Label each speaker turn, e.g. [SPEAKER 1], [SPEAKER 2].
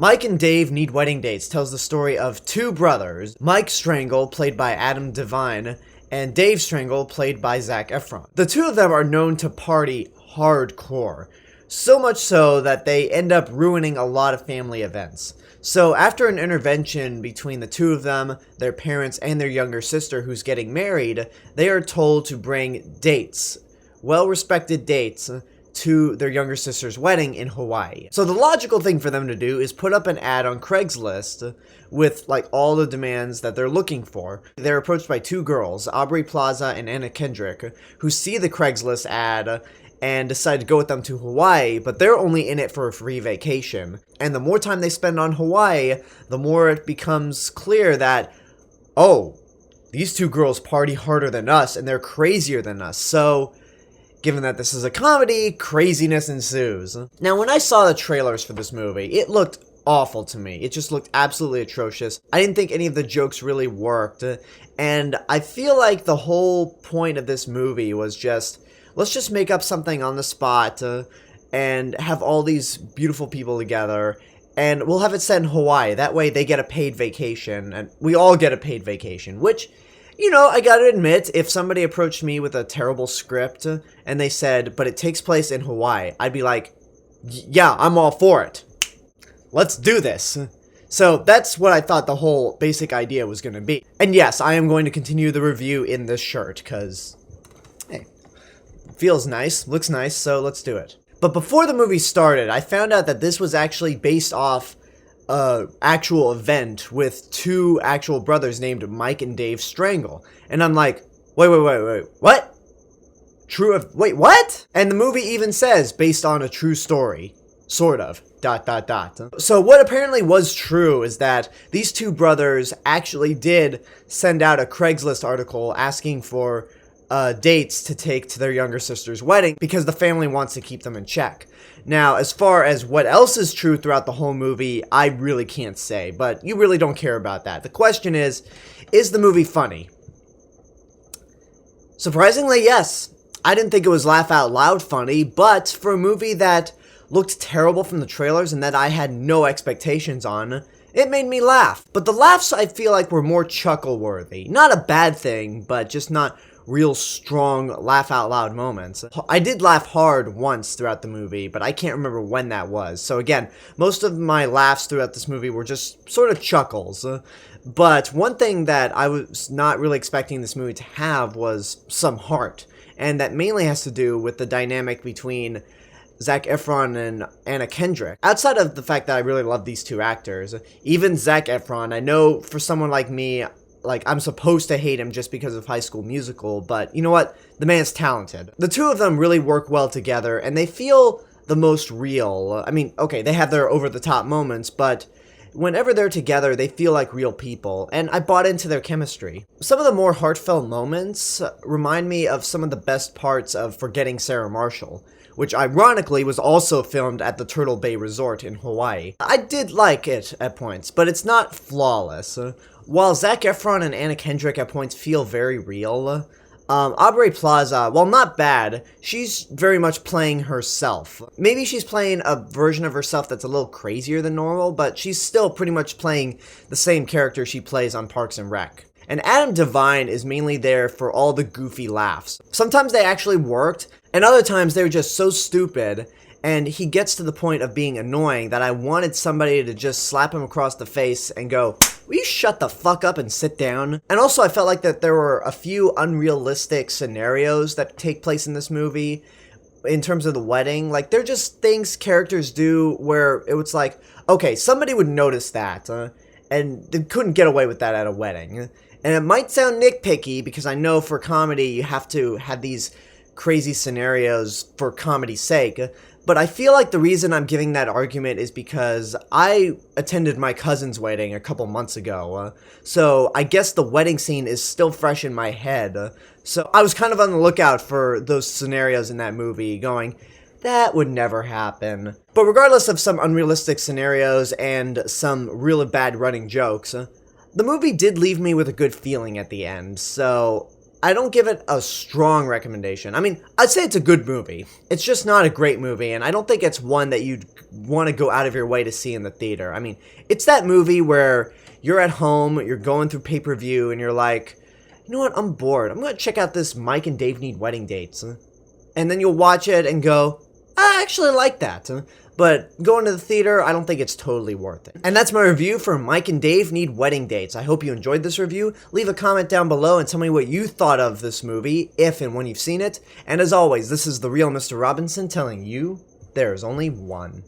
[SPEAKER 1] Mike and Dave Need Wedding Dates tells the story of two brothers, Mike Strangle, played by DeVine, and Dave Strangle, played by Zac Efron. The two of them are known to party hardcore, so much so that they end up ruining a lot of family events. So after an intervention between the two of them, their parents, and their younger sister who's getting married, they are told to bring dates, well-respected dates, to their younger sister's wedding in Hawaii. So the logical thing for them to do is put up an ad on Craigslist with like all the demands that they're looking for. They're approached by two girls, Aubrey Plaza and Kendrick, who see the Craigslist ad and decide to go with them to Hawaii, but they're only in it for a free vacation. And the more time they spend on Hawaii, the more it becomes clear that, oh, these two girls party harder than us and they're crazier than us. So given that this is a comedy, craziness ensues. Now, when I saw the trailers for this movie, it looked awful to me. It just looked absolutely atrocious. I didn't think any of the jokes really worked, and I feel like the whole point of this movie was just, let's just make up something on the spot, and have all these beautiful people together, and we'll have it set in Hawaii. That way they get a paid vacation, and we all get a paid vacation, which, you know, I gotta admit, if somebody approached me with a terrible script and they said, but it takes place in Hawaii, I'd be like, yeah, I'm all for it. Let's do this. So that's what I thought the whole basic idea was gonna be. And yes, I am going to continue the review in this shirt, because, hey, feels nice, looks nice, so let's do it. But before the movie started, I found out that this was actually based off actual event with two actual brothers named Mike and Dave Strangle. And I'm like, wait, what? Wait, what? And the movie even says, based on a true story. Sort of. ... So what apparently was true is that these two brothers actually did send out a Craigslist article asking for dates to take to their younger sister's wedding because the family wants to keep them in check. Now, as far as what else is true throughout the whole movie, I really can't say, but you really don't care about that. The question is the movie funny? Surprisingly, yes. I didn't think it was laugh out loud funny, but for a movie that looked terrible from the trailers and that I had no expectations on, it made me laugh. But the laughs I feel like were more chuckle-worthy. Not a bad thing, but just not real strong laugh out loud moments. I did laugh hard once throughout the movie, but I can't remember when that was. So again, most of my laughs throughout this movie were just sort of chuckles. But one thing that I was not really expecting this movie to have was some heart. And that mainly has to do with the dynamic between Zac Efron and Anna Kendrick. Outside of the fact that I really love these two actors, even Zac Efron, I know for someone like me, like, I'm supposed to hate him just because of High School Musical, but you know what? The man's talented. The two of them really work well together, and they feel the most real. I mean, okay, they have their over-the-top moments, but whenever they're together, they feel like real people, and I bought into their chemistry. Some of the more heartfelt moments remind me of some of the best parts of Forgetting Sarah Marshall, which ironically was also filmed at the Turtle Bay Resort in Hawaii. I did like it at points, but it's not flawless. While Zac Efron and Anna Kendrick at points feel very real, Aubrey Plaza, while not bad, she's very much playing herself. Maybe she's playing a version of herself that's a little crazier than normal, but she's still pretty much playing the same character she plays on Parks and Rec. And DeVine is mainly there for all the goofy laughs. Sometimes they actually worked, and other times they were just so stupid, and he gets to the point of being annoying that I wanted somebody to just slap him across the face and go, will you shut the fuck up and sit down? And also I felt like that there were a few unrealistic scenarios that take place in this movie in terms of the wedding. Like, they're just things characters do where it was like, okay, somebody would notice that, and they couldn't get away with that at a wedding. And it might sound nitpicky because I know for comedy you have to have these crazy scenarios for comedy's sake, but I feel like the reason I'm giving that argument is because I attended my cousin's wedding a couple months ago, so I guess the wedding scene is still fresh in my head, so I was kind of on the lookout for those scenarios in that movie, going, that would never happen. But regardless of some unrealistic scenarios and some really bad running jokes, the movie did leave me with a good feeling at the end, so I don't give it a strong recommendation. I mean, I'd say it's a good movie. It's just not a great movie, and I don't think it's one that you'd want to go out of your way to see in the theater. I mean, it's that movie where you're at home, you're going through pay-per-view, and you're like, you know what, I'm bored. I'm going to check out this Mike and Dave Need Wedding Dates. And then you'll watch it and go, I actually like that. But going to the theater, I don't think it's totally worth it. And that's my review for Mike and Dave Need Wedding Dates. I hope you enjoyed this review. Leave a comment down below and tell me what you thought of this movie, if and when you've seen it. And as always, this is the real Mr. Robinson telling you there is only one.